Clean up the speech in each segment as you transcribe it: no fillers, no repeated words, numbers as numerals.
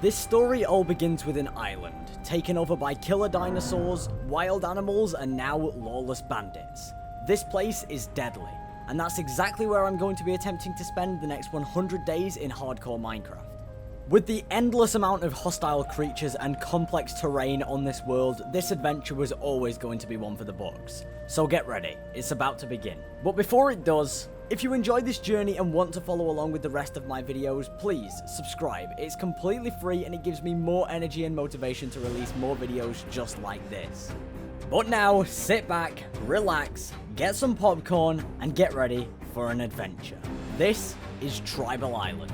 This story all begins with an island, taken over by killer dinosaurs, wild animals, and now lawless bandits. This place is deadly, and that's exactly where I'm going to be attempting to spend the next 100 days in hardcore Minecraft. With the endless amount of hostile creatures and complex terrain on this world, this adventure was always going to be one for the books. So get ready, it's about to begin. But before it does, if you enjoyed this journey and want to follow along with the rest of my videos, please subscribe. It's completely free and it gives me more energy and motivation to release more videos just like this. But now, sit back, relax, get some popcorn, and get ready for an adventure. This is Tribal Island.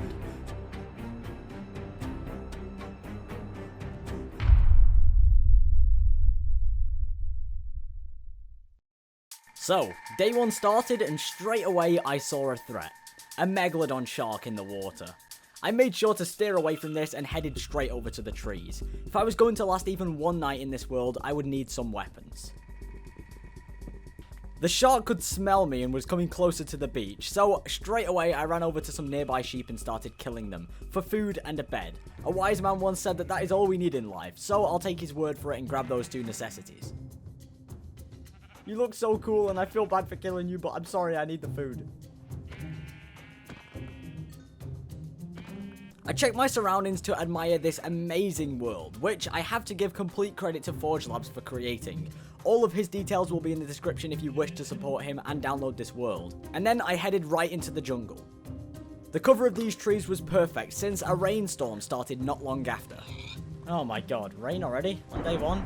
So, day one started and straight away I saw a threat. A megalodon shark in the water. I made sure to steer away from this and headed straight over to the trees. If I was going to last even one night in this world, I would need some weapons. The shark could smell me and was coming closer to the beach, so straight away I ran over to some nearby sheep and started killing them, for food and a bed. A wise man once said that is all we need in life, so I'll take his word for it and grab those two necessities. You look so cool and I feel bad for killing you, but I'm sorry, I need the food. I checked my surroundings to admire this amazing world, which I have to give complete credit to Forge Labs for creating. All of his details will be in the description if you wish to support him and download this world. And then I headed right into the jungle. The cover of these trees was perfect since a rainstorm started not long after. Oh my god, rain already? On day one?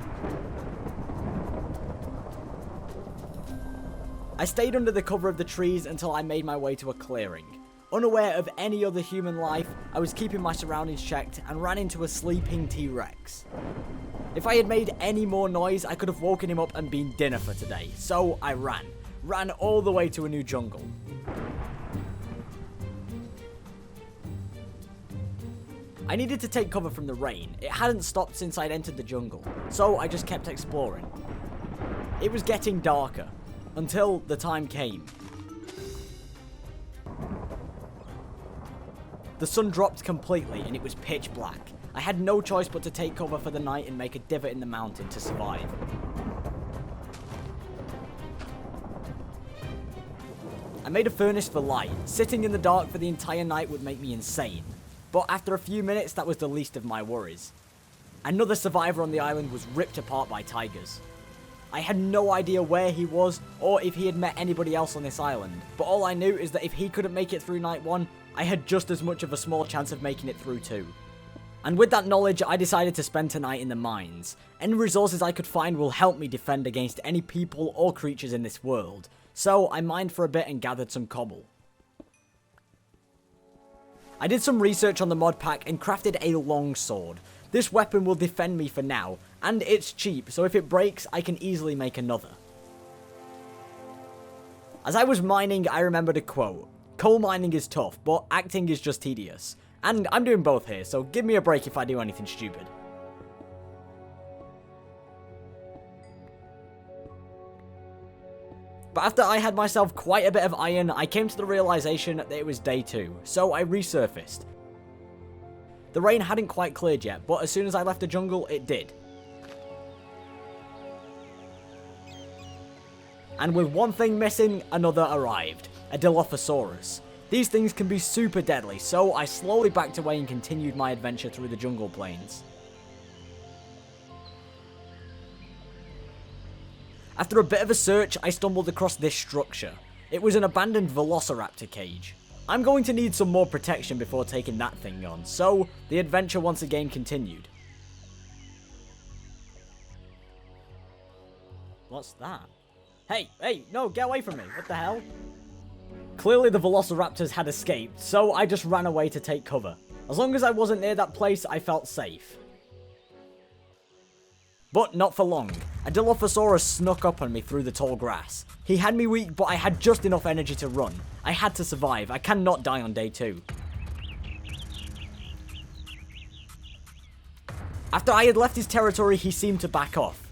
I stayed under the cover of the trees until I made my way to a clearing. Unaware of any other human life, I was keeping my surroundings checked and ran into a sleeping T-Rex. If I had made any more noise, I could have woken him up and been dinner for today, so I ran all the way to a new jungle. I needed to take cover from the rain. It hadn't stopped since I'd entered the jungle, so I just kept exploring. It was getting darker. Until the time came. The sun dropped completely and it was pitch black. I had no choice but to take cover for the night and make a divot in the mountain to survive. I made a furnace for light. Sitting in the dark for the entire night would make me insane. But after a few minutes, that was the least of my worries. Another survivor on the island was ripped apart by tigers. I had no idea where he was or if he had met anybody else on this island, but all I knew is that if he couldn't make it through night one, I had just as much of a small chance of making it through too. And with that knowledge, I decided to spend tonight in the mines. Any resources I could find will help me defend against any people or creatures in this world, so I mined for a bit and gathered some cobble. I did some research on the mod pack and crafted a long sword. This weapon will defend me for now, and it's cheap, so if it breaks, I can easily make another. As I was mining, I remembered a quote. Coal mining is tough, but acting is just tedious. And I'm doing both here, so give me a break if I do anything stupid. But after I had myself quite a bit of iron, I came to the realization that it was day 2, so I resurfaced. The rain hadn't quite cleared yet, but as soon as I left the jungle, it did. And with one thing missing, another arrived. A Dilophosaurus. These things can be super deadly, so I slowly backed away and continued my adventure through the jungle plains. After a bit of a search, I stumbled across this structure. It was an abandoned velociraptor cage. I'm going to need some more protection before taking that thing on, so the adventure once again continued. What's that? Hey, no, get away from me, what the hell? Clearly the velociraptors had escaped, so I just ran away to take cover. As long as I wasn't near that place, I felt safe. But not for long. A Dilophosaurus snuck up on me through the tall grass. He had me weak, but I had just enough energy to run. I had to survive. I cannot die on day 2. After I had left his territory, he seemed to back off.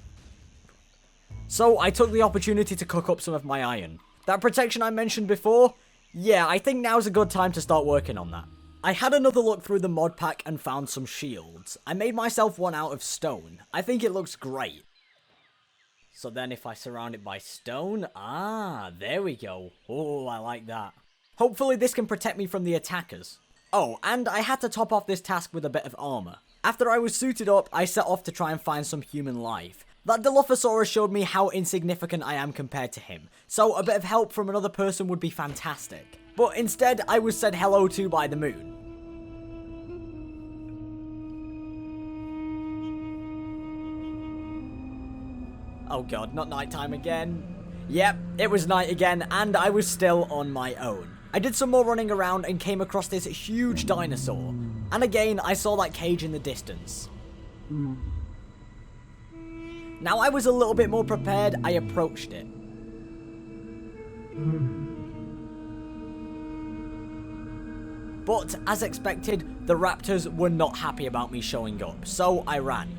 So I took the opportunity to cook up some of my iron. That protection I mentioned before? Yeah, I think now's a good time to start working on that. I had another look through the mod pack and found some shields. I made myself one out of stone. I think it looks great. So then if I surround it by stone, there we go. Oh, I like that. Hopefully this can protect me from the attackers. Oh, and I had to top off this task with a bit of armor. After I was suited up, I set off to try and find some human life. That Dilophosaurus showed me how insignificant I am compared to him, so a bit of help from another person would be fantastic. But instead, I was said hello to by the moon. Oh god, not nighttime again. Yep, it was night again, and I was still on my own. I did some more running around and came across this huge dinosaur. And again, I saw that cage in the distance. Now I was a little bit more prepared, I approached it. But, as expected, the raptors were not happy about me showing up, so I ran.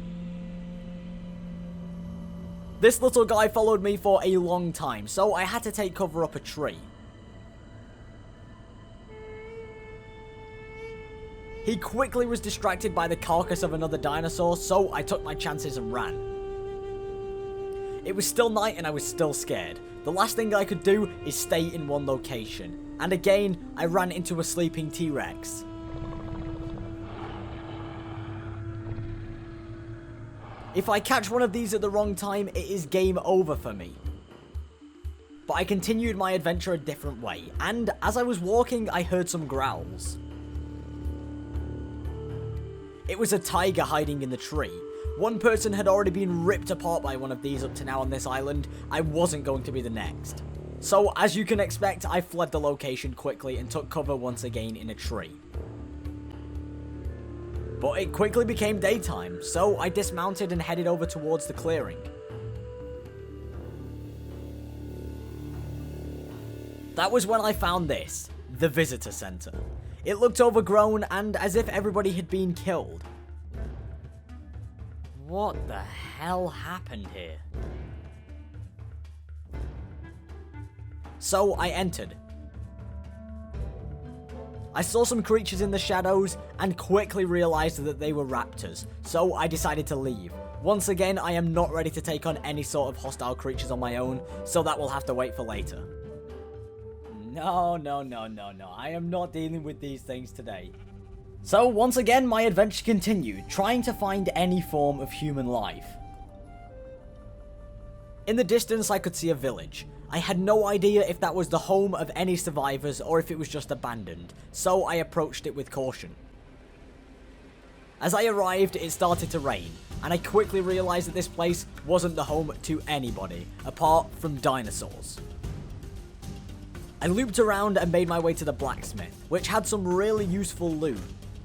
This little guy followed me for a long time, so I had to take cover up a tree. He quickly was distracted by the carcass of another dinosaur, so I took my chances and ran. It was still night and I was still scared. The last thing I could do is stay in one location. And again, I ran into a sleeping T-Rex. If I catch one of these at the wrong time, it is game over for me. But I continued my adventure a different way, and as I was walking, I heard some growls. It was a tiger hiding in the tree. One person had already been ripped apart by one of these up to now on this island. I wasn't going to be the next. So, as you can expect, I fled the location quickly and took cover once again in a tree. But it quickly became daytime, so I dismounted and headed over towards the clearing. That was when I found this, the visitor center. It looked overgrown and as if everybody had been killed. What the hell happened here? So I entered. I saw some creatures in the shadows and quickly realized that they were raptors, so I decided to leave. Once again, I am not ready to take on any sort of hostile creatures on my own, so that will have to wait for later. No, I am not dealing with these things today. So once again, my adventure continued, trying to find any form of human life. In the distance, I could see a village. I had no idea if that was the home of any survivors or if it was just abandoned, so I approached it with caution. As I arrived, it started to rain, and I quickly realized that this place wasn't the home to anybody, apart from dinosaurs. I looped around and made my way to the blacksmith, which had some really useful loot.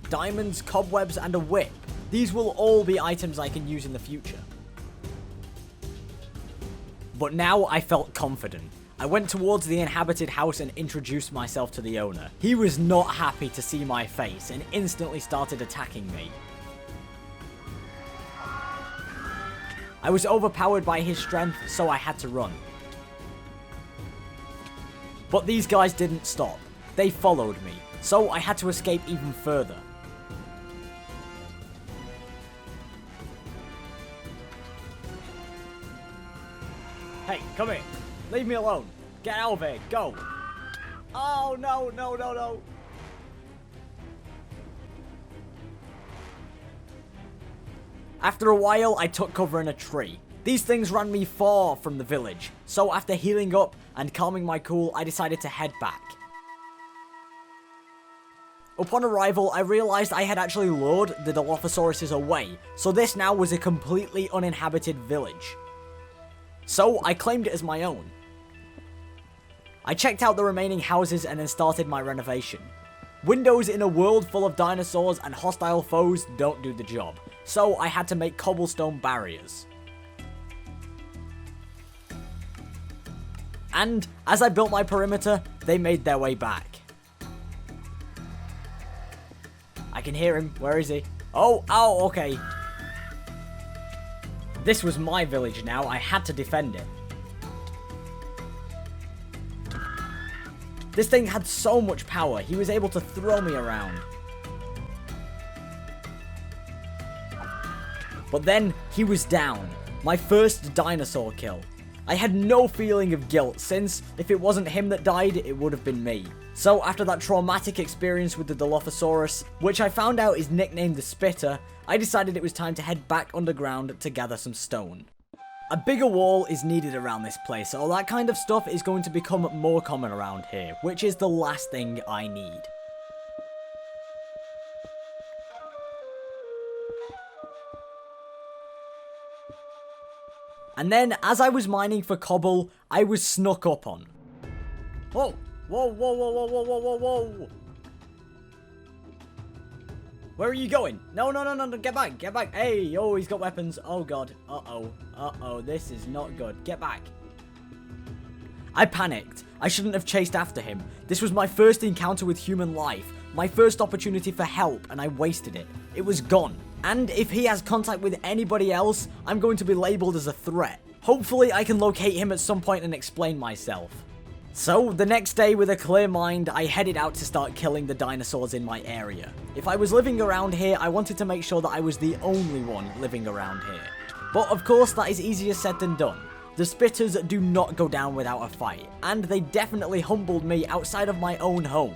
Diamonds, cobwebs, and a whip. These will all be items I can use in the future. But now I felt confident. I went towards the inhabited house and introduced myself to the owner. He was not happy to see my face and instantly started attacking me. I was overpowered by his strength, so I had to run. But these guys didn't stop. They followed me, so I had to escape even further. Hey, come here. Leave me alone. Get out of here. Go. Oh, no. After a while, I took cover in a tree. These things ran me far from the village, so after healing up and calming my cool, I decided to head back. Upon arrival, I realized I had actually lured the Dilophosauruses away, so this now was a completely uninhabited village. So I claimed it as my own. I checked out the remaining houses and then started my renovation. Windows in a world full of dinosaurs and hostile foes don't do the job, so I had to make cobblestone barriers. And as I built my perimeter, they made their way back. I can hear him. Where is he? Oh, okay. This was my village now. I had to defend it. This thing had so much power. He was able to throw me around. But then he was down. My first dinosaur kill. I had no feeling of guilt, since if it wasn't him that died, it would have been me. So after that traumatic experience with the Dilophosaurus, which I found out is nicknamed the Spitter, I decided it was time to head back underground to gather some stone. A bigger wall is needed around this place, so that kind of stuff is going to become more common around here, which is the last thing I need. And then, as I was mining for cobble, I was snuck up on. Whoa! Whoa, whoa, whoa, whoa, whoa, whoa, whoa, whoa! Where are you going? No, no, no, no, get back, get back! Hey, oh, he's got weapons. Oh, God. Uh-oh, this is not good. Get back. I panicked. I shouldn't have chased after him. This was my first encounter with human life, my first opportunity for help, and I wasted it. It was gone. And if he has contact with anybody else, I'm going to be labeled as a threat. Hopefully I can locate him at some point and explain myself. So, the next day with a clear mind, I headed out to start killing the dinosaurs in my area. If I was living around here, I wanted to make sure that I was the only one living around here. But of course, that is easier said than done. The Spitters do not go down without a fight, and they definitely humbled me outside of my own home.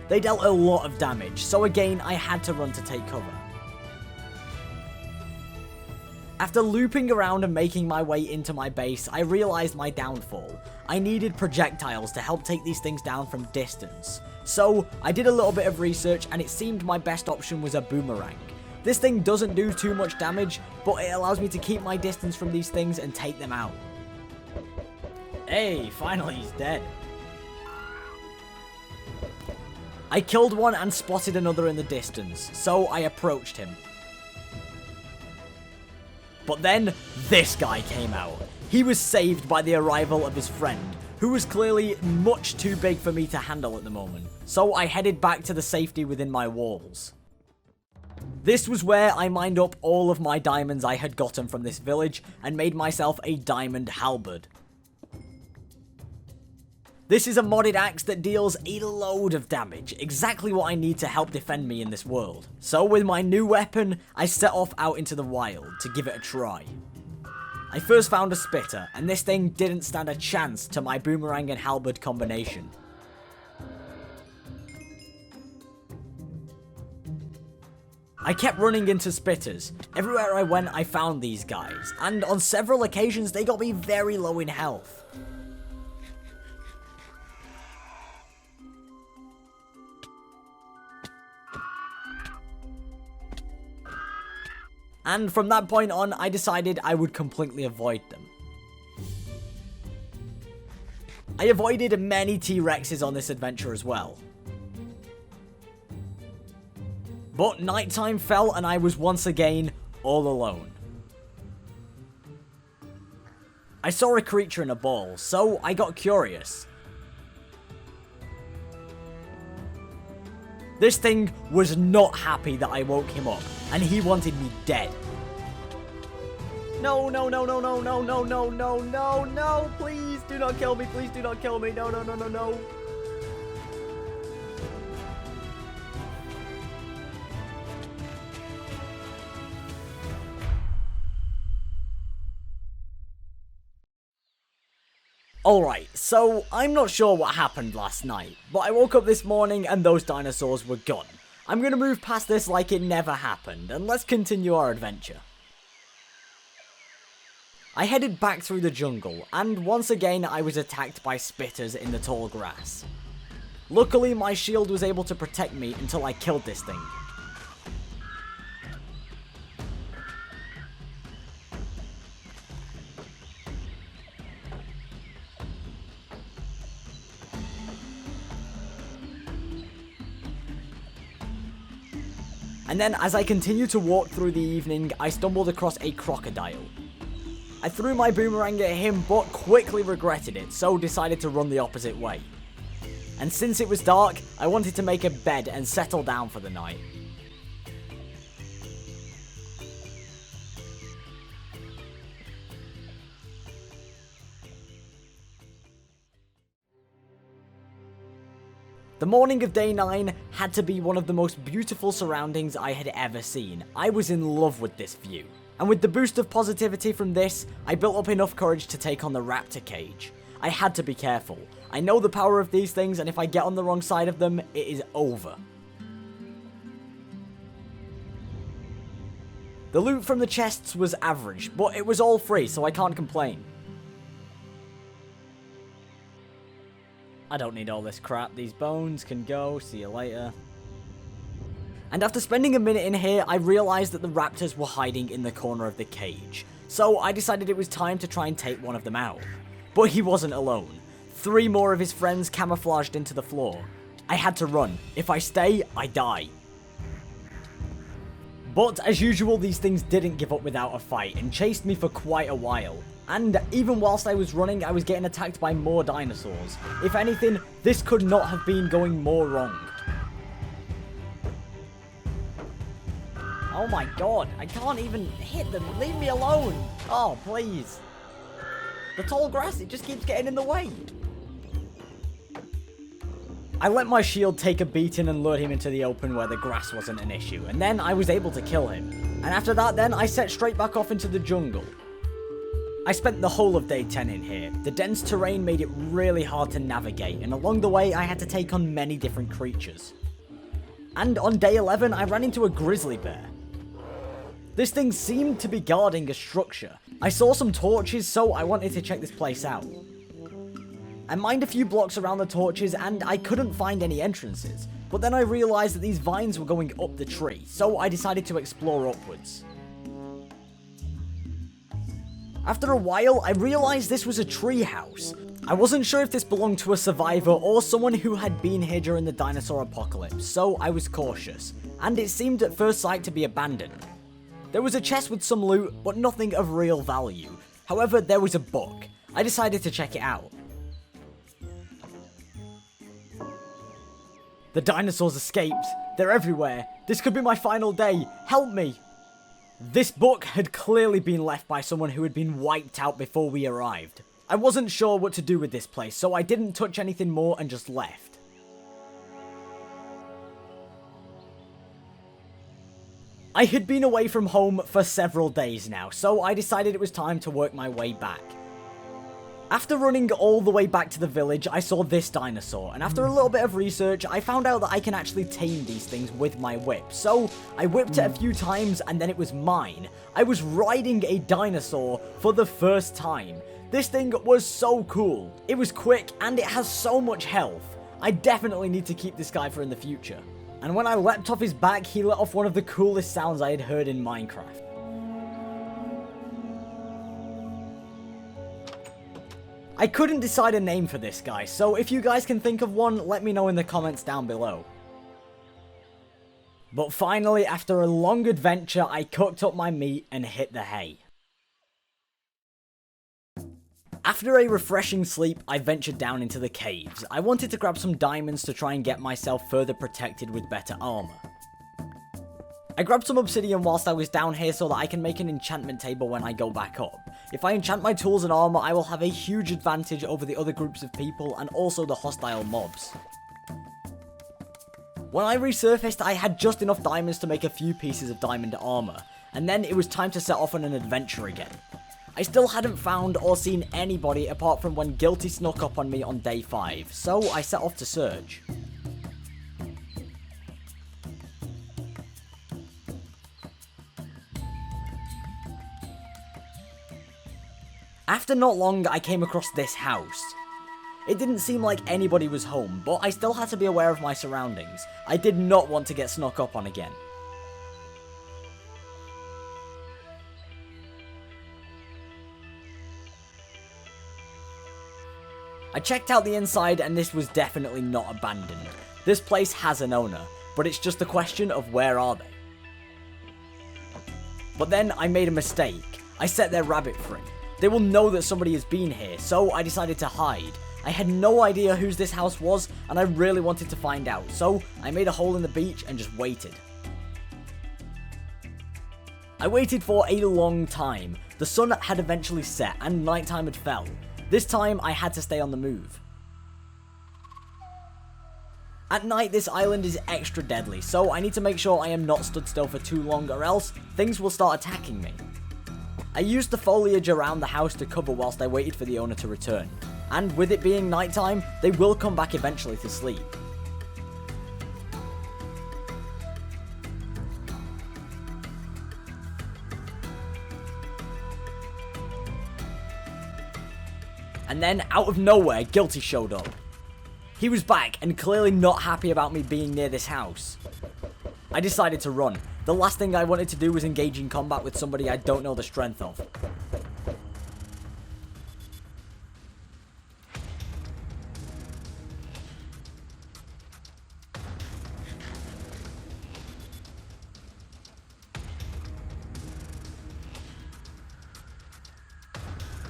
They dealt a lot of damage, so again I had to run to take cover. After looping around and making my way into my base, I realized my downfall. I needed projectiles to help take these things down from distance. So, I did a little bit of research and it seemed my best option was a boomerang. This thing doesn't do too much damage, but it allows me to keep my distance from these things and take them out. Hey, finally he's dead. I killed one and spotted another in the distance, so I approached him. But then, this guy came out. He was saved by the arrival of his friend, who was clearly much too big for me to handle at the moment, so I headed back to the safety within my walls. This was where I mined up all of my diamonds I had gotten from this village and made myself a diamond halberd. This is a modded axe that deals a load of damage, exactly what I need to help defend me in this world. So with my new weapon, I set off out into the wild to give it a try. I first found a spitter, and this thing didn't stand a chance to my boomerang and halberd combination. I kept running into spitters. Everywhere I went, I found these guys, and on several occasions, they got me very low in health. And from that point on, I decided I would completely avoid them. I avoided many T-Rexes on this adventure as well. But nighttime fell and I was once again all alone. I saw a creature in a ball, so I got curious. This thing was not happy that I woke him up, and he wanted me dead. No, no, no, no, no, no, no, no, no, no, no, please do not kill me, please do not kill me, no, no, no, no, no. Alright, so I'm not sure what happened last night, but I woke up this morning and those dinosaurs were gone. I'm gonna move past this like it never happened, and let's continue our adventure. I headed back through the jungle, and once again I was attacked by spitters in the tall grass. Luckily my shield was able to protect me until I killed this thing. And then as I continued to walk through the evening, I stumbled across a crocodile. I threw my boomerang at him but quickly regretted it, so decided to run the opposite way. And since it was dark, I wanted to make a bed and settle down for the night. The morning of day 9 had to be one of the most beautiful surroundings I had ever seen. I was in love with this view. And with the boost of positivity from this, I built up enough courage to take on the raptor cage. I had to be careful. I know the power of these things, and if I get on the wrong side of them, it is over. The loot from the chests was average, but it was all free, so I can't complain. I don't need all this crap. These bones can go. See you later. And after spending a minute in here, I realized that the raptors were hiding in the corner of the cage. So I decided it was time to try and take one of them out. But he wasn't alone. 3 more of his friends camouflaged into the floor. I had to run. If I stay, I die. But as usual, these things didn't give up without a fight and chased me for quite a while. And even whilst I was running, I was getting attacked by more dinosaurs. If anything, this could not have been going more wrong. Oh my god, I can't even hit them. Leave me alone. Oh, please. The tall grass, it just keeps getting in the way. I let my shield take a beating and lured him into the open where the grass wasn't an issue. And then I was able to kill him. And after that then, I set straight back off into the jungle. I spent the whole of day 10 in here. The dense terrain made it really hard to navigate, and along the way I had to take on many different creatures. And on day 11 I ran into a grizzly bear. This thing seemed to be guarding a structure. I saw some torches, so I wanted to check this place out. I mined a few blocks around the torches and I couldn't find any entrances, but then I realised that these vines were going up the tree, so I decided to explore upwards. After a while, I realised this was a treehouse. I wasn't sure if this belonged to a survivor or someone who had been here during the dinosaur apocalypse, so I was cautious, and it seemed at first sight to be abandoned. There was a chest with some loot, but nothing of real value. However, there was a book. I decided to check it out. The dinosaurs escaped. They're everywhere. This could be my final day. Help me! This book had clearly been left by someone who had been wiped out before we arrived. I wasn't sure what to do with this place, so I didn't touch anything more and just left. I had been away from home for several days now, so I decided it was time to work my way back. After running all the way back to the village, I saw this dinosaur, and after a little bit of research, I found out that I can actually tame these things with my whip. So, I whipped it a few times, and then it was mine. I was riding a dinosaur for the first time. This thing was so cool. It was quick, and it has so much health. I definitely need to keep this guy for in the future. And when I leapt off his back, he let off one of the coolest sounds I had heard in Minecraft. I couldn't decide a name for this guy, so if you guys can think of one, let me know in the comments down below. But finally, after a long adventure, I cooked up my meat and hit the hay. After a refreshing sleep, I ventured down into the caves. I wanted to grab some diamonds to try and get myself further protected with better armor. I grabbed some obsidian whilst I was down here so that I can make an enchantment table when I go back up. If I enchant my tools and armor, I will have a huge advantage over the other groups of people and also the hostile mobs. When I resurfaced, I had just enough diamonds to make a few pieces of diamond armor, and then it was time to set off on an adventure again. I still hadn't found or seen anybody apart from when Guilty snuck up on me on day 5, so I set off to search. After not long, I came across this house. It didn't seem like anybody was home, but I still had to be aware of my surroundings. I did not want to get snuck up on again. I checked out the inside and this was definitely not abandoned. This place has an owner, but it's just a question of where are they. But then I made a mistake. I set their rabbit free. They will know that somebody has been here, so I decided to hide. I had no idea whose this house was, and I really wanted to find out, so I made a hole in the beach and just waited. I waited for a long time. The sun had eventually set, and nighttime had fell. This time, I had to stay on the move. At night, this island is extra deadly, so I need to make sure I am not stood still for too long or else things will start attacking me. I used the foliage around the house to cover whilst I waited for the owner to return, and with it being nighttime, they will come back eventually to sleep. And then, out of nowhere, Guilty showed up. He was back, and clearly not happy about me being near this house. I decided to run. The last thing I wanted to do was engage in combat with somebody I don't know the strength of.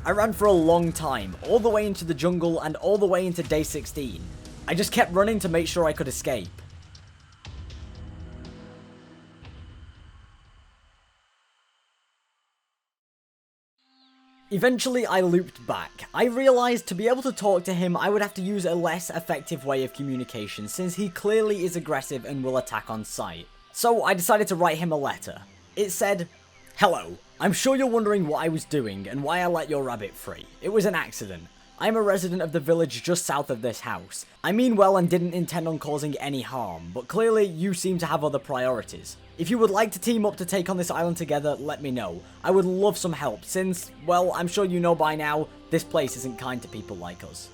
I ran for a long time, all the way into the jungle and all the way into day 16. I just kept running to make sure I could escape. Eventually I looped back. I realised to be able to talk to him I would have to use a less effective way of communication since he clearly is aggressive and will attack on sight. So I decided to write him a letter. It said, "Hello, I'm sure you're wondering what I was doing and why I let your rabbit free. It was an accident. I'm a resident of the village just south of this house. I mean well and didn't intend on causing any harm, but clearly you seem to have other priorities. If you would like to team up to take on this island together, let me know. I would love some help since, well, I'm sure you know by now, this place isn't kind to people like us."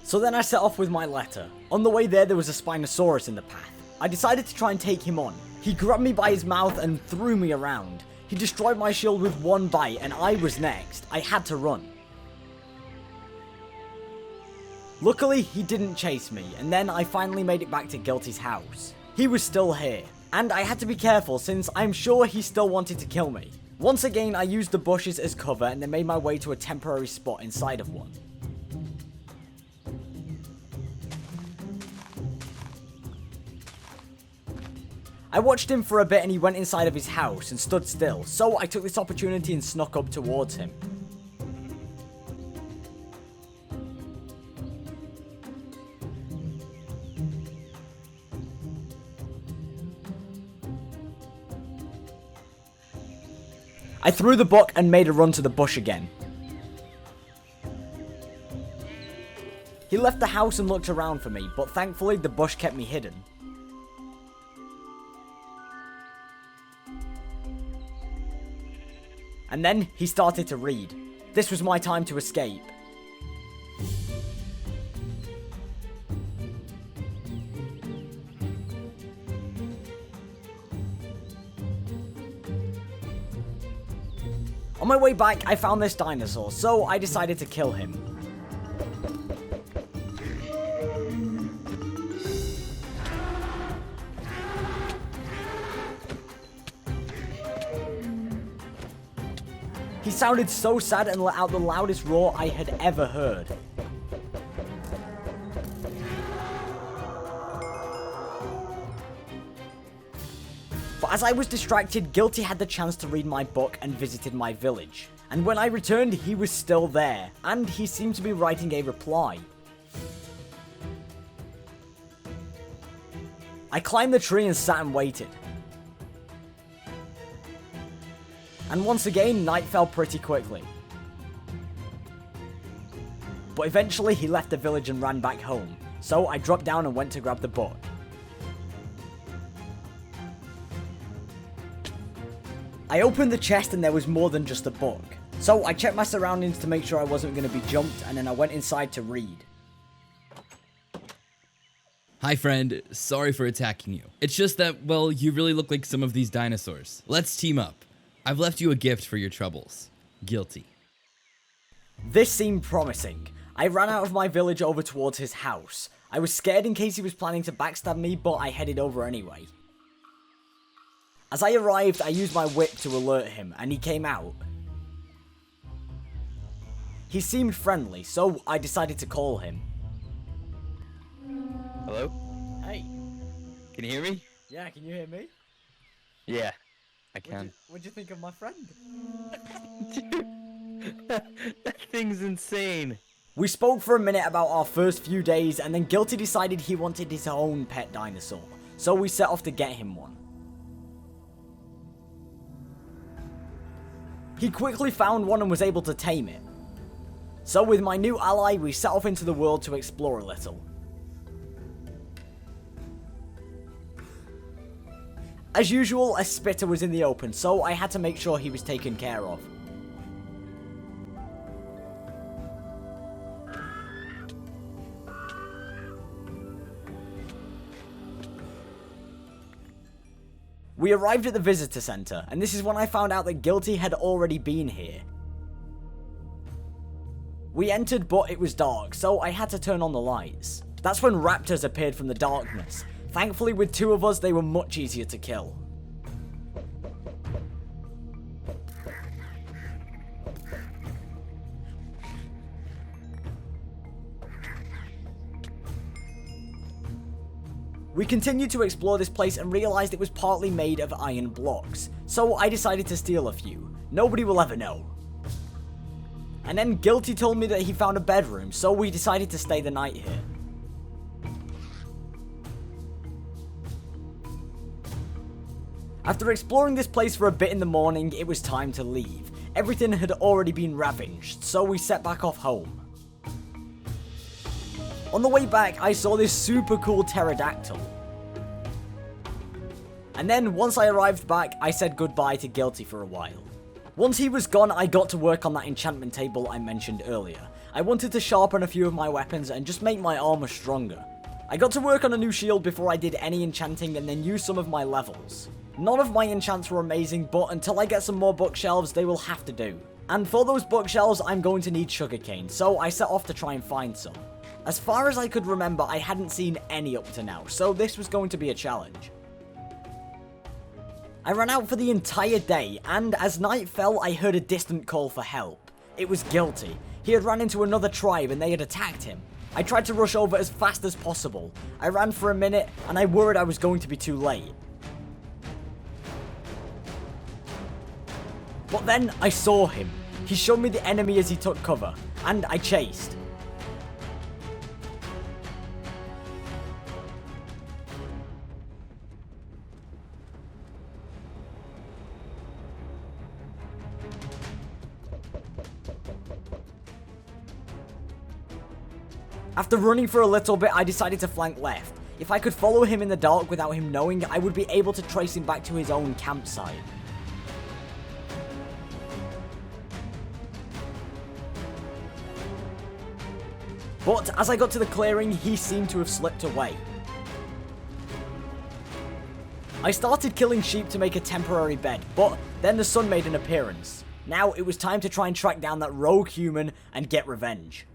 So then I set off with my letter. On the way there was a Spinosaurus in the path. I decided to try and take him on. He grabbed me by his mouth and threw me around. He destroyed my shield with one bite and I was next. I had to run. Luckily, he didn't chase me, and then I finally made it back to Guilty's house. He was still here, and I had to be careful since I'm sure he still wanted to kill me. Once again, I used the bushes as cover and then made my way to a temporary spot inside of one. I watched him for a bit and he went inside of his house and stood still, so I took this opportunity and snuck up towards him. I threw the book and made a run to the bush again. He left the house and looked around for me, but thankfully the bush kept me hidden. And then he started to read. This was my time to escape. On my way back, I found this dinosaur, so I decided to kill him. He sounded so sad and let out the loudest roar I had ever heard. But as I was distracted, Guilty had the chance to read my book and visited my village. And when I returned, he was still there, and he seemed to be writing a reply. I climbed the tree and sat and waited. And once again, night fell pretty quickly. But eventually he left the village and ran back home, so I dropped down and went to grab the book. I opened the chest and there was more than just a book. So I checked my surroundings to make sure I wasn't going to be jumped, and then I went inside to read. Hi friend, sorry for attacking you. It's just that, well, you really look like some of these dinosaurs. Let's team up. I've left you a gift for your troubles. Guilty. This seemed promising. I ran out of my village over towards his house. I was scared in case he was planning to backstab me, but I headed over anyway. As I arrived, I used my whip to alert him, and he came out. He seemed friendly, so I decided to call him. Hello? Hey. Can you hear me? Yeah, can you hear me? Yeah, I can. What'd you think of my friend? Dude, that thing's insane. We spoke for a minute about our first few days, and then Guilty decided he wanted his own pet dinosaur, so we set off to get him one. He quickly found one and was able to tame it. So with my new ally, we set off into the world to explore a little. As usual, a spitter was in the open, so I had to make sure he was taken care of. We arrived at the visitor center, and this is when I found out that Guilty had already been here. We entered, but it was dark, so I had to turn on the lights. That's when raptors appeared from the darkness. Thankfully, with two of us, they were much easier to kill. We continued to explore this place and realized it was partly made of iron blocks, so I decided to steal a few. Nobody will ever know. And then Guilty told me that he found a bedroom, so we decided to stay the night here. After exploring this place for a bit in the morning, it was time to leave. Everything had already been ravaged, so we set back off home. On the way back, I saw this super cool pterodactyl. And then, once I arrived back, I said goodbye to Guilty for a while. Once he was gone, I got to work on that enchantment table I mentioned earlier. I wanted to sharpen a few of my weapons and just make my armor stronger. I got to work on a new shield before I did any enchanting and then use some of my levels. None of my enchants were amazing, but until I get some more bookshelves, they will have to do. And for those bookshelves, I'm going to need sugarcane, so I set off to try and find some. As far as I could remember, I hadn't seen any up to now, so this was going to be a challenge. I ran out for the entire day, and as night fell, I heard a distant call for help. It was Guilty. He had ran into another tribe and they had attacked him. I tried to rush over as fast as possible. I ran for a minute, and I worried I was going to be too late. But then, I saw him. He showed me the enemy as he took cover, and I chased. After running for a little bit, I decided to flank left. If I could follow him in the dark without him knowing, I would be able to trace him back to his own campsite. But as I got to the clearing, he seemed to have slipped away. I started killing sheep to make a temporary bed, but then the sun made an appearance. Now it was time to try and track down that rogue human and get revenge.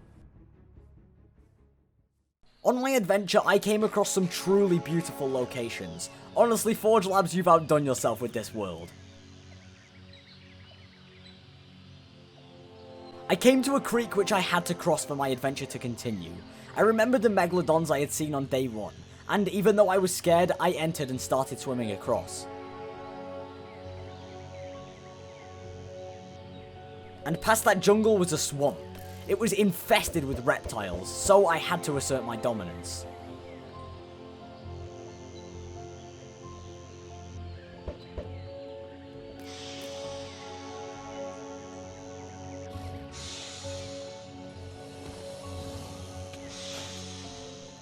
On my adventure, I came across some truly beautiful locations. Honestly, Forge Labs, you've outdone yourself with this world. I came to a creek which I had to cross for my adventure to continue. I remembered the megalodons I had seen on day one, and even though I was scared, I entered and started swimming across. And past that jungle was a swamp. It was infested with reptiles, so I had to assert my dominance.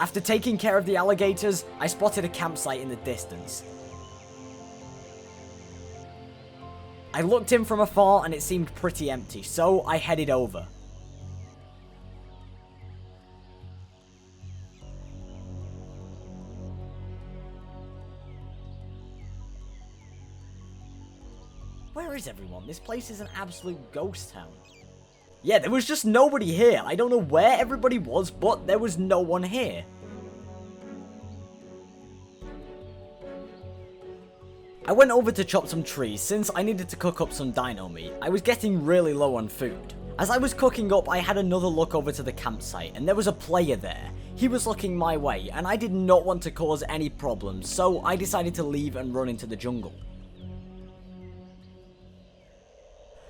After taking care of the alligators, I spotted a campsite in the distance. I looked in from afar and it seemed pretty empty, so I headed over. Where is everyone? This place is an absolute ghost town. Yeah, there was just nobody here. I don't know where everybody was, but there was no one here. I went over to chop some trees since I needed to cook up some dino meat. I was getting really low on food. As I was cooking up, I had another look over to the campsite and there was a player there. He was looking my way and I did not want to cause any problems, so I decided to leave and run into the jungle.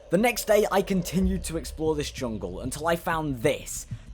The next day, I continued to explore this jungle until I found this.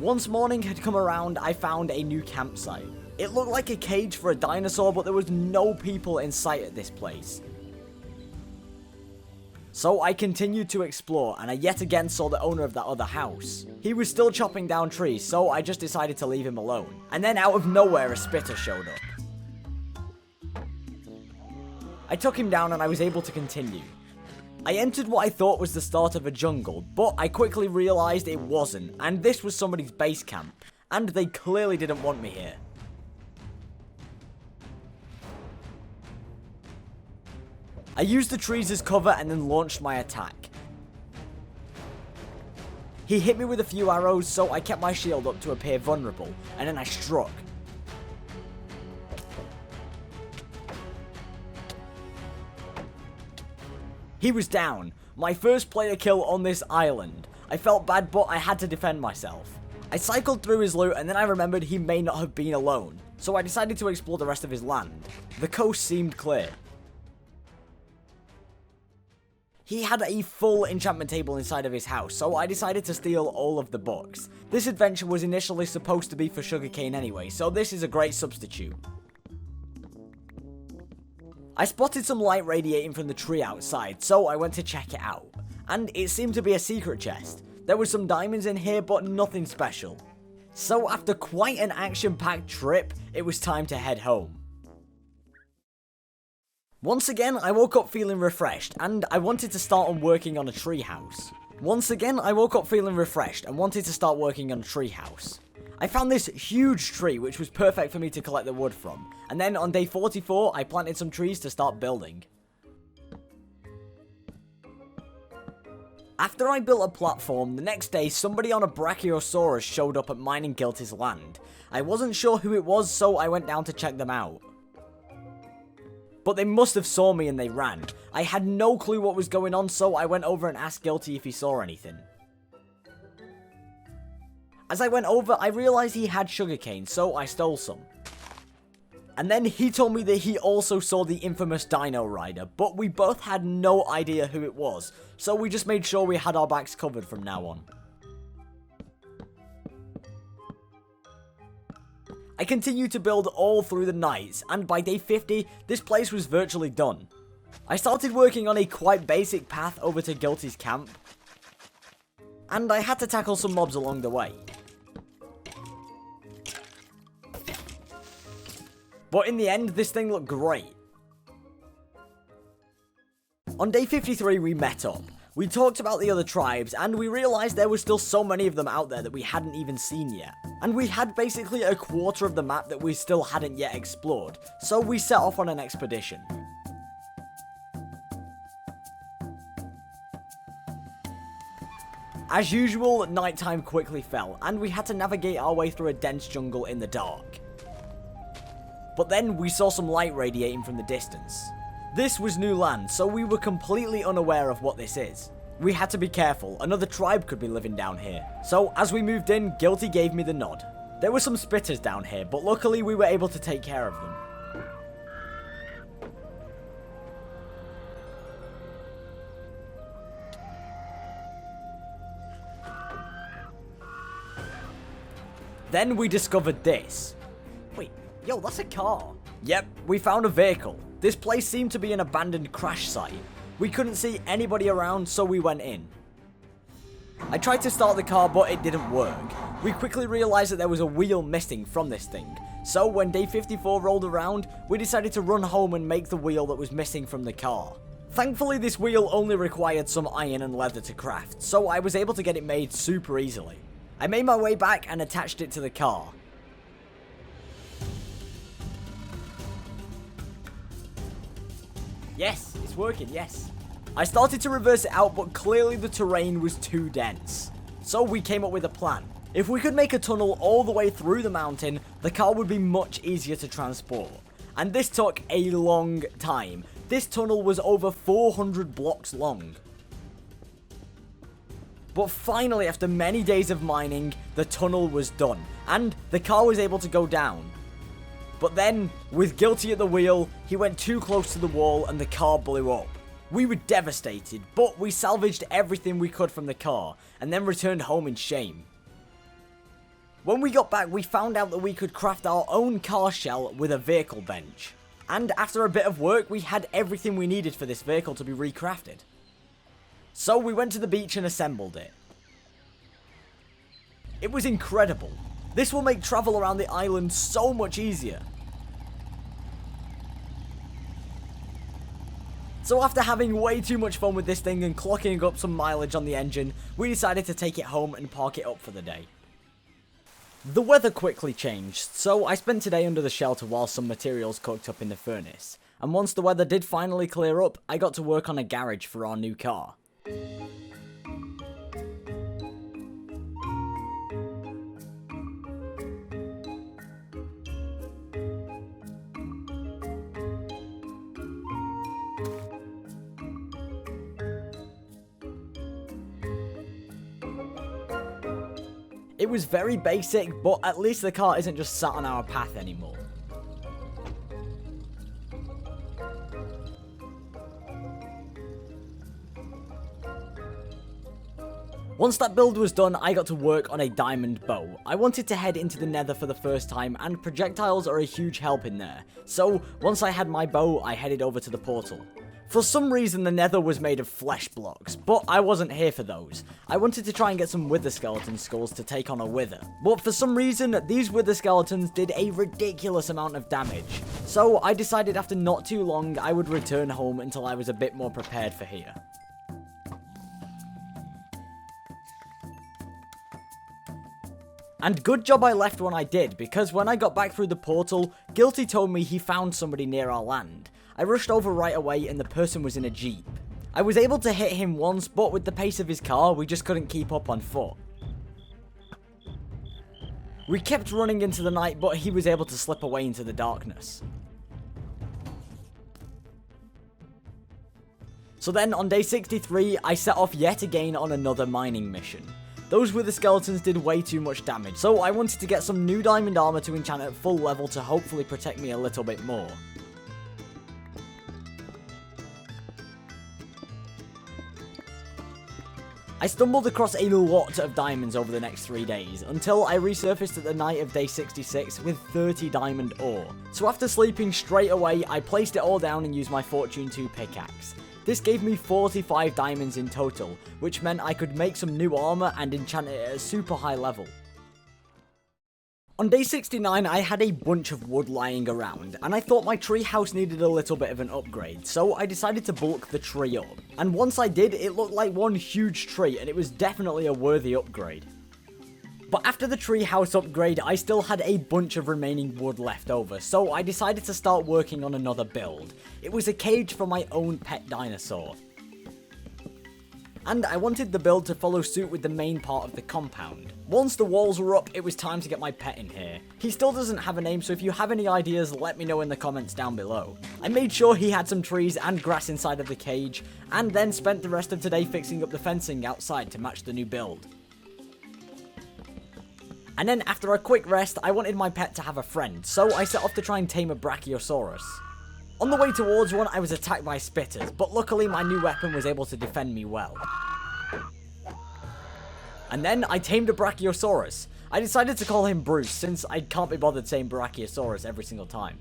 Once morning had come around, I found a new campsite. It looked like a cage for a dinosaur, but there was no people in sight at this place. So I continued to explore, and I yet again saw the owner of that other house. He was still chopping down trees, so I just decided to leave him alone. And then out of nowhere, a spitter showed up. I took him down and I was able to continue. I entered what I thought was the start of a jungle, but I quickly realized it wasn't, and this was somebody's base camp, and they clearly didn't want me here. I used the trees as cover and then launched my attack. He hit me with a few arrows, so I kept my shield up to appear vulnerable, and then I struck. He was down. My first player kill on this island. I felt bad, but I had to defend myself. I cycled through his loot, and then I remembered he may not have been alone, so I decided to explore the rest of his land. The coast seemed clear. He had a full enchantment table inside of his house, so I decided to steal all of the books. This adventure was initially supposed to be for sugarcane anyway, so this is a great substitute. I spotted some light radiating from the tree outside, so I went to check it out. And it seemed to be a secret chest. There were some diamonds in here, but nothing special. So after quite an action-packed trip, it was time to head home. Once again, I woke up feeling refreshed, and I wanted to start on working on a treehouse. I found this huge tree, which was perfect for me to collect the wood from. And then on day 44, I planted some trees to start building. After I built a platform, the next day somebody on a brachiosaurus showed up at Mining Guilty's land. I wasn't sure who it was, so I went down to check them out. But they must have saw me and they ran. I had no clue what was going on, so I went over and asked Guilty if he saw anything. As I went over, I realized he had sugarcane, so I stole some. And then he told me that he also saw the infamous Dino Rider, but we both had no idea who it was, so we just made sure we had our backs covered from now on. I continued to build all through the nights, and by day 50, this place was virtually done. I started working on a quite basic path over to Guilty's camp, and I had to tackle some mobs along the way. But in the end, this thing looked great. On day 53, we met up. We talked about the other tribes, and we realized there were still so many of them out there that we hadn't even seen yet. And we had basically a quarter of the map that we still hadn't yet explored, so we set off on an expedition. As usual, nighttime quickly fell, and we had to navigate our way through a dense jungle in the dark. But then we saw some light radiating from the distance. This was new land, so we were completely unaware of what this is. We had to be careful, another tribe could be living down here. So as we moved in, Guilty gave me the nod. There were some spitters down here, but luckily we were able to take care of them. Then we discovered this. Wait, yo, that's a car. Yep, we found a vehicle. This place seemed to be an abandoned crash site. We couldn't see anybody around, so we went in. I tried to start the car, but it didn't work. We quickly realized that there was a wheel missing from this thing. So when day 54 rolled around, we decided to run home and make the wheel that was missing from the car. Thankfully, this wheel only required some iron and leather to craft, so I was able to get it made super easily. I made my way back and attached it to the car. Yes, it's working, yes. I started to reverse it out, but clearly the terrain was too dense. So we came up with a plan. If we could make a tunnel all the way through the mountain, the car would be much easier to transport. And this took a long time. This tunnel was over 400 blocks long. But finally, after many days of mining, the tunnel was done, and the car was able to go down. But then, with Guilty at the wheel, he went too close to the wall and the car blew up. We were devastated, but we salvaged everything we could from the car, and then returned home in shame. When we got back, we found out that we could craft our own car shell with a vehicle bench. And after a bit of work, we had everything we needed for this vehicle to be recrafted. So we went to the beach and assembled it. It was incredible. This will make travel around the island so much easier. So after having way too much fun with this thing and clocking up some mileage on the engine, we decided to take it home and park it up for the day. The weather quickly changed, so I spent today under the shelter while some materials cooked up in the furnace. And once the weather did finally clear up, I got to work on a garage for our new car. It was very basic, but at least the car isn't just sat on our path anymore. Once that build was done, I got to work on a diamond bow. I wanted to head into the Nether for the first time, and projectiles are a huge help in there. So, once I had my bow, I headed over to the portal. For some reason, the Nether was made of flesh blocks, but I wasn't here for those. I wanted to try and get some wither skeleton skulls to take on a wither. But for some reason, these wither skeletons did a ridiculous amount of damage. So I decided after not too long, I would return home until I was a bit more prepared for here. And good job I left when I did, because when I got back through the portal, Guilty told me he found somebody near our land. I rushed over right away and the person was in a jeep. I was able to hit him once, but with the pace of his car, we just couldn't keep up on foot. We kept running into the night, but he was able to slip away into the darkness. So then, on day 63, I set off yet again on another mining mission. Those wither skeletons did way too much damage, so I wanted to get some new diamond armor to enchant at full level to hopefully protect me a little bit more. I stumbled across a lot of diamonds over the next 3 days, until I resurfaced at the night of day 66 with 30 diamond ore. So after sleeping straight away, I placed it all down and used my Fortune 2 pickaxe. This gave me 45 diamonds in total, which meant I could make some new armor and enchant it at a super high level. On day 69, I had a bunch of wood lying around, and I thought my treehouse needed a little bit of an upgrade, so I decided to bulk the tree up. And once I did, it looked like one huge tree, and it was definitely a worthy upgrade. But after the treehouse upgrade, I still had a bunch of remaining wood left over, so I decided to start working on another build. It was a cage for my own pet dinosaur. And I wanted the build to follow suit with the main part of the compound. Once the walls were up, it was time to get my pet in here. He still doesn't have a name, so if you have any ideas, let me know in the comments down below. I made sure he had some trees and grass inside of the cage, and then spent the rest of today fixing up the fencing outside to match the new build. And then after a quick rest, I wanted my pet to have a friend, so I set off to try and tame a Brachiosaurus. On the way towards one, I was attacked by spitters, but luckily my new weapon was able to defend me well. And then I tamed a Brachiosaurus. I decided to call him Bruce, since I can't be bothered saying Brachiosaurus every single time.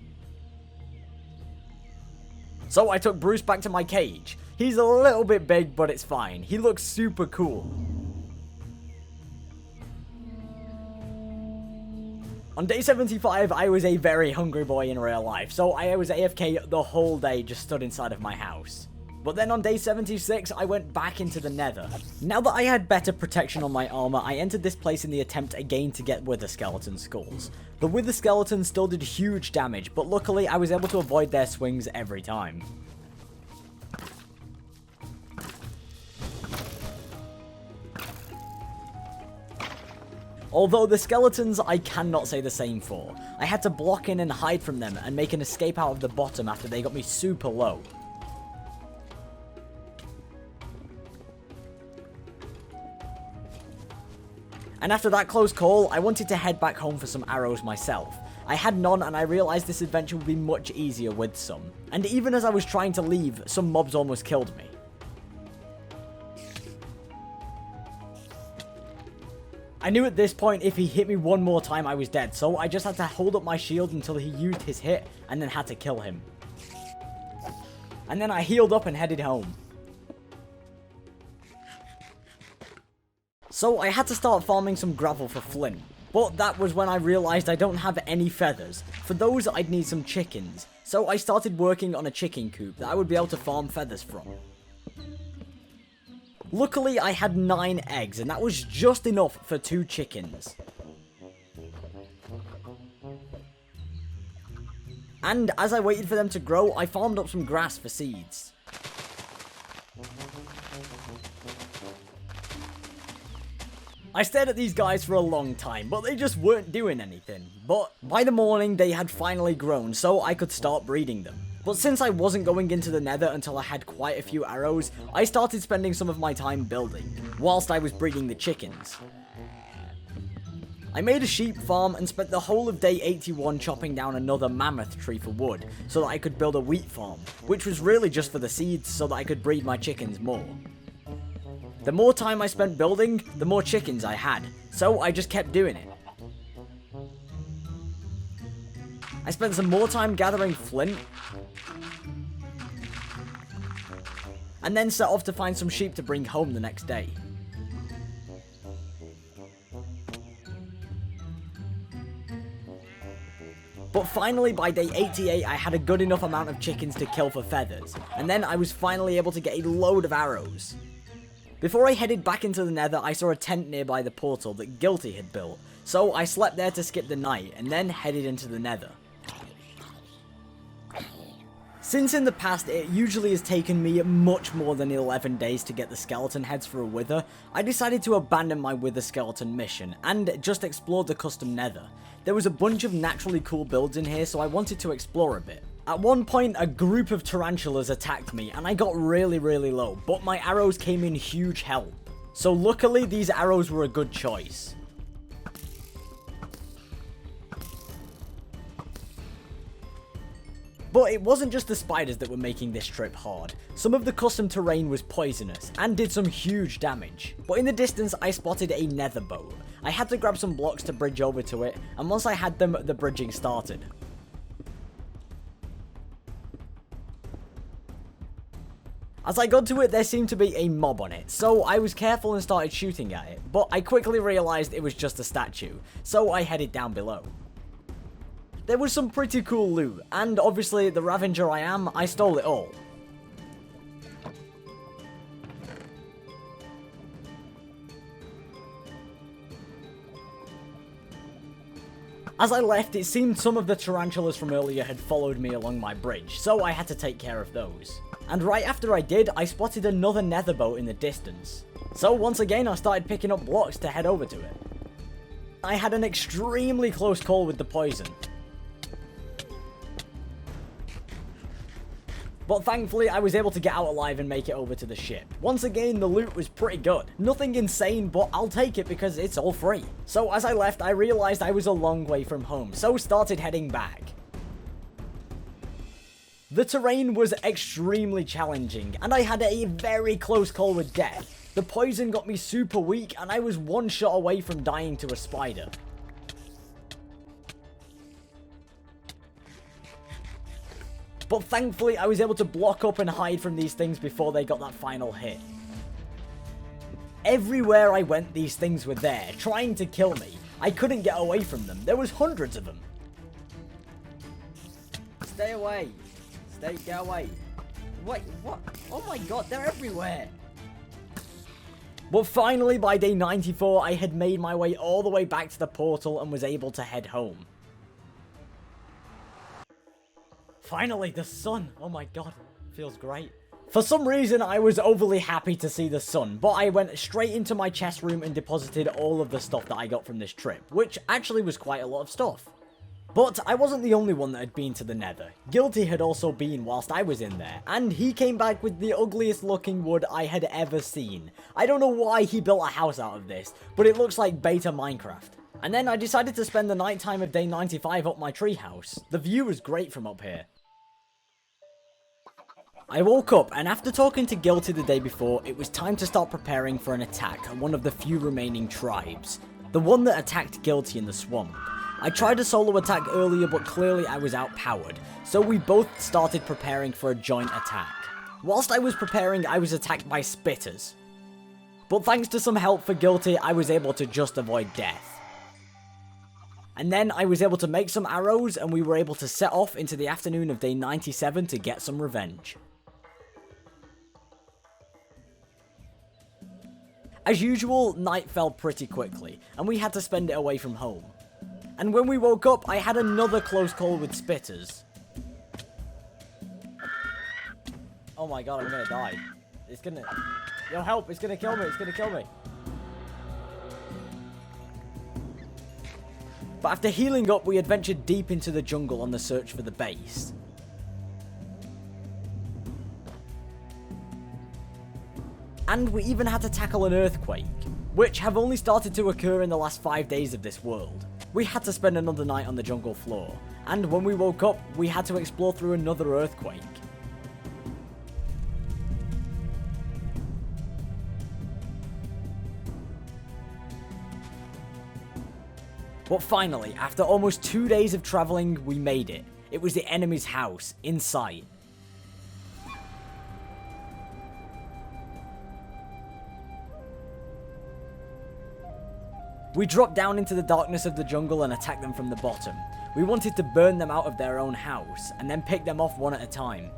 So I took Bruce back to my cage. He's a little bit big, but it's fine. He looks super cool. On day 75, I was a very hungry boy in real life, so I was AFK the whole day just stood inside of my house. But then on day 76, I went back into the Nether. Now that I had better protection on my armor, I entered this place in the attempt again to get wither skeleton skulls. The wither skeletons still did huge damage, but luckily I was able to avoid their swings every time. Although the skeletons I cannot say the same for. I had to block in and hide from them and make an escape out of the bottom after they got me super low. And after that close call, I wanted to head back home for some arrows myself. I had none and I realized this adventure would be much easier with some. And even as I was trying to leave, some mobs almost killed me. I knew at this point if he hit me one more time I was dead, so I just had to hold up my shield until he used his hit and then had to kill him. And then I healed up and headed home. So I had to start farming some gravel for flint, but that was when I realized I don't have any feathers. For those I'd need some chickens, so I started working on a chicken coop that I would be able to farm feathers from. Luckily I had 9 eggs and that was just enough for 2 chickens. And as I waited for them to grow, I farmed up some grass for seeds. I stared at these guys for a long time, but they just weren't doing anything. But by the morning, they had finally grown, so I could start breeding them. But since I wasn't going into the Nether until I had quite a few arrows, I started spending some of my time building, whilst I was breeding the chickens. I made a sheep farm and spent the whole of day 81 chopping down another mammoth tree for wood, so that I could build a wheat farm, which was really just for the seeds so that I could breed my chickens more. The more time I spent building, the more chickens I had, so I just kept doing it. I spent some more time gathering flint, and then set off to find some sheep to bring home the next day. But finally, by day 88, I had a good enough amount of chickens to kill for feathers, and then I was finally able to get a load of arrows. Before I headed back into the Nether, I saw a tent nearby the portal that Guilty had built, so I slept there to skip the night, and then headed into the Nether. Since in the past it usually has taken me much more than 11 days to get the skeleton heads for a wither, I decided to abandon my wither skeleton mission, and just explored the custom Nether. There was a bunch of naturally cool builds in here, so I wanted to explore a bit. At one point, a group of tarantulas attacked me, and I got really low, but my arrows came in huge help. So luckily, these arrows were a good choice. But it wasn't just the spiders that were making this trip hard. Some of the custom terrain was poisonous, and did some huge damage. But in the distance, I spotted a nether boat. I had to grab some blocks to bridge over to it, and once I had them, the bridging started. As I got to it, there seemed to be a mob on it, so I was careful and started shooting at it, but I quickly realized it was just a statue, so I headed down below. There was some pretty cool loot, and obviously, the Ravager I am, I stole it all. As I left, it seemed some of the tarantulas from earlier had followed me along my bridge, so I had to take care of those. And right after I did, I spotted another nether boat in the distance. So once again, I started picking up blocks to head over to it. I had an extremely close call with the poison. But thankfully, I was able to get out alive and make it over to the ship. Once again, the loot was pretty good. Nothing insane, but I'll take it because it's all free. So as I left, I realized I was a long way from home, so started heading back. The terrain was extremely challenging, and I had a very close call with death. The poison got me super weak, and I was one shot away from dying to a spider. But thankfully, I was able to block up and hide from these things before they got that final hit. Everywhere I went, these things were there, trying to kill me. I couldn't get away from them. There was hundreds of them. Stay away. Get away. Wait, what? Oh my god, they're everywhere. But finally, by day 94, I had made my way all the way back to the portal and was able to head home. Finally, the sun. Oh my god, feels great. For some reason, I was overly happy to see the sun, but I went straight into my chest room and deposited all of the stuff that I got from this trip, which actually was quite a lot of stuff. But I wasn't the only one that had been to the Nether. Guilty had also been whilst I was in there, and he came back with the ugliest looking wood I had ever seen. I don't know why he built a house out of this, but it looks like beta Minecraft. And then I decided to spend the night time of day 95 up my treehouse. The view was great from up here. I woke up, and after talking to Guilty the day before, it was time to start preparing for an attack on one of the few remaining tribes. the one that attacked Guilty in the swamp. I tried a solo attack earlier, but clearly I was outpowered, so we both started preparing for a joint attack. Whilst I was preparing, I was attacked by spitters. But thanks to some help for Guilty, I was able to just avoid death. And then I was able to make some arrows, and we were able to set off into the afternoon of day 97 to get some revenge. As usual, night fell pretty quickly, and we had to spend it away from home. And when we woke up, I had another close call with spitters. Oh my god, I'm gonna die. It's gonna... Yo, help, it's gonna kill me, it's gonna kill me. But after healing up, we adventured deep into the jungle on the search for the base. And we even had to tackle an earthquake, which have only started to occur in the last 5 days of this world. We had to spend another night on the jungle floor, and when we woke up, we had to explore through another earthquake. But finally, after almost 2 days of traveling, we made it. It was the enemy's house, in sight. We dropped down into the darkness of the jungle and attacked them from the bottom. We wanted to burn them out of their own house, and then pick them off one at a time.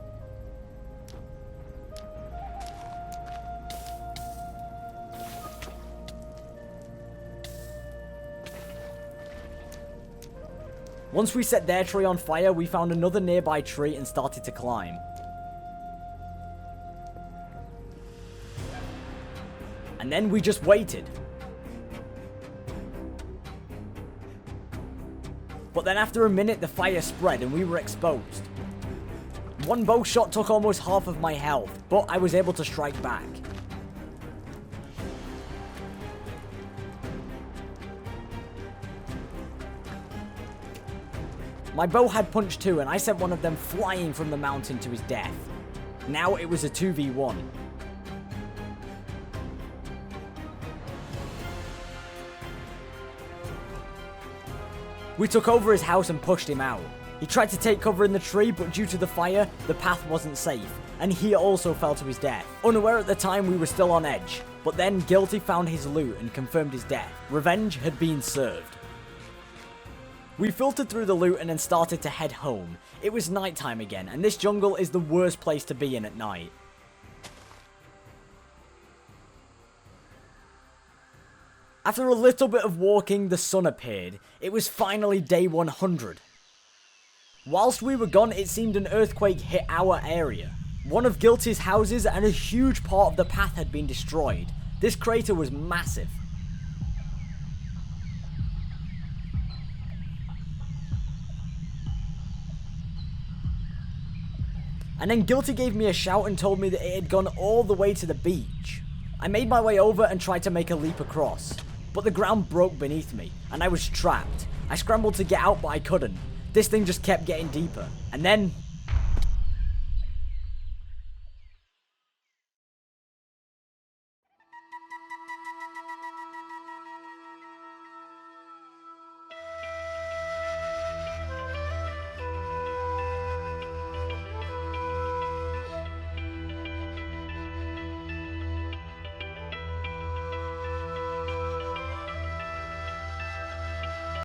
Once we set their tree on fire, we found another nearby tree and started to climb. And then we just waited. But then after a minute, the fire spread and we were exposed. One bow shot took almost half of my health, but I was able to strike back. My bow had punch too, and I sent one of them flying from the mountain to his death. Now it was a 2v1. We took over his house and pushed him out. He tried to take cover in the tree, but due to the fire, the path wasn't safe, and he also fell to his death. Unaware at the time, we were still on edge, but then Guilty found his loot and confirmed his death. Revenge had been served. We filtered through the loot and then started to head home. It was nighttime again, and this jungle is the worst place to be in at night. After a little bit of walking, the sun appeared. It was finally day 100. Whilst we were gone, it seemed an earthquake hit our area. One of Guilty's houses and a huge part of the path had been destroyed. This crater was massive. And then Guilty gave me a shout and told me that it had gone all the way to the beach. I made my way over and tried to make a leap across, but the ground broke beneath me, and I was trapped. I scrambled to get out, but I couldn't. This thing just kept getting deeper. And then,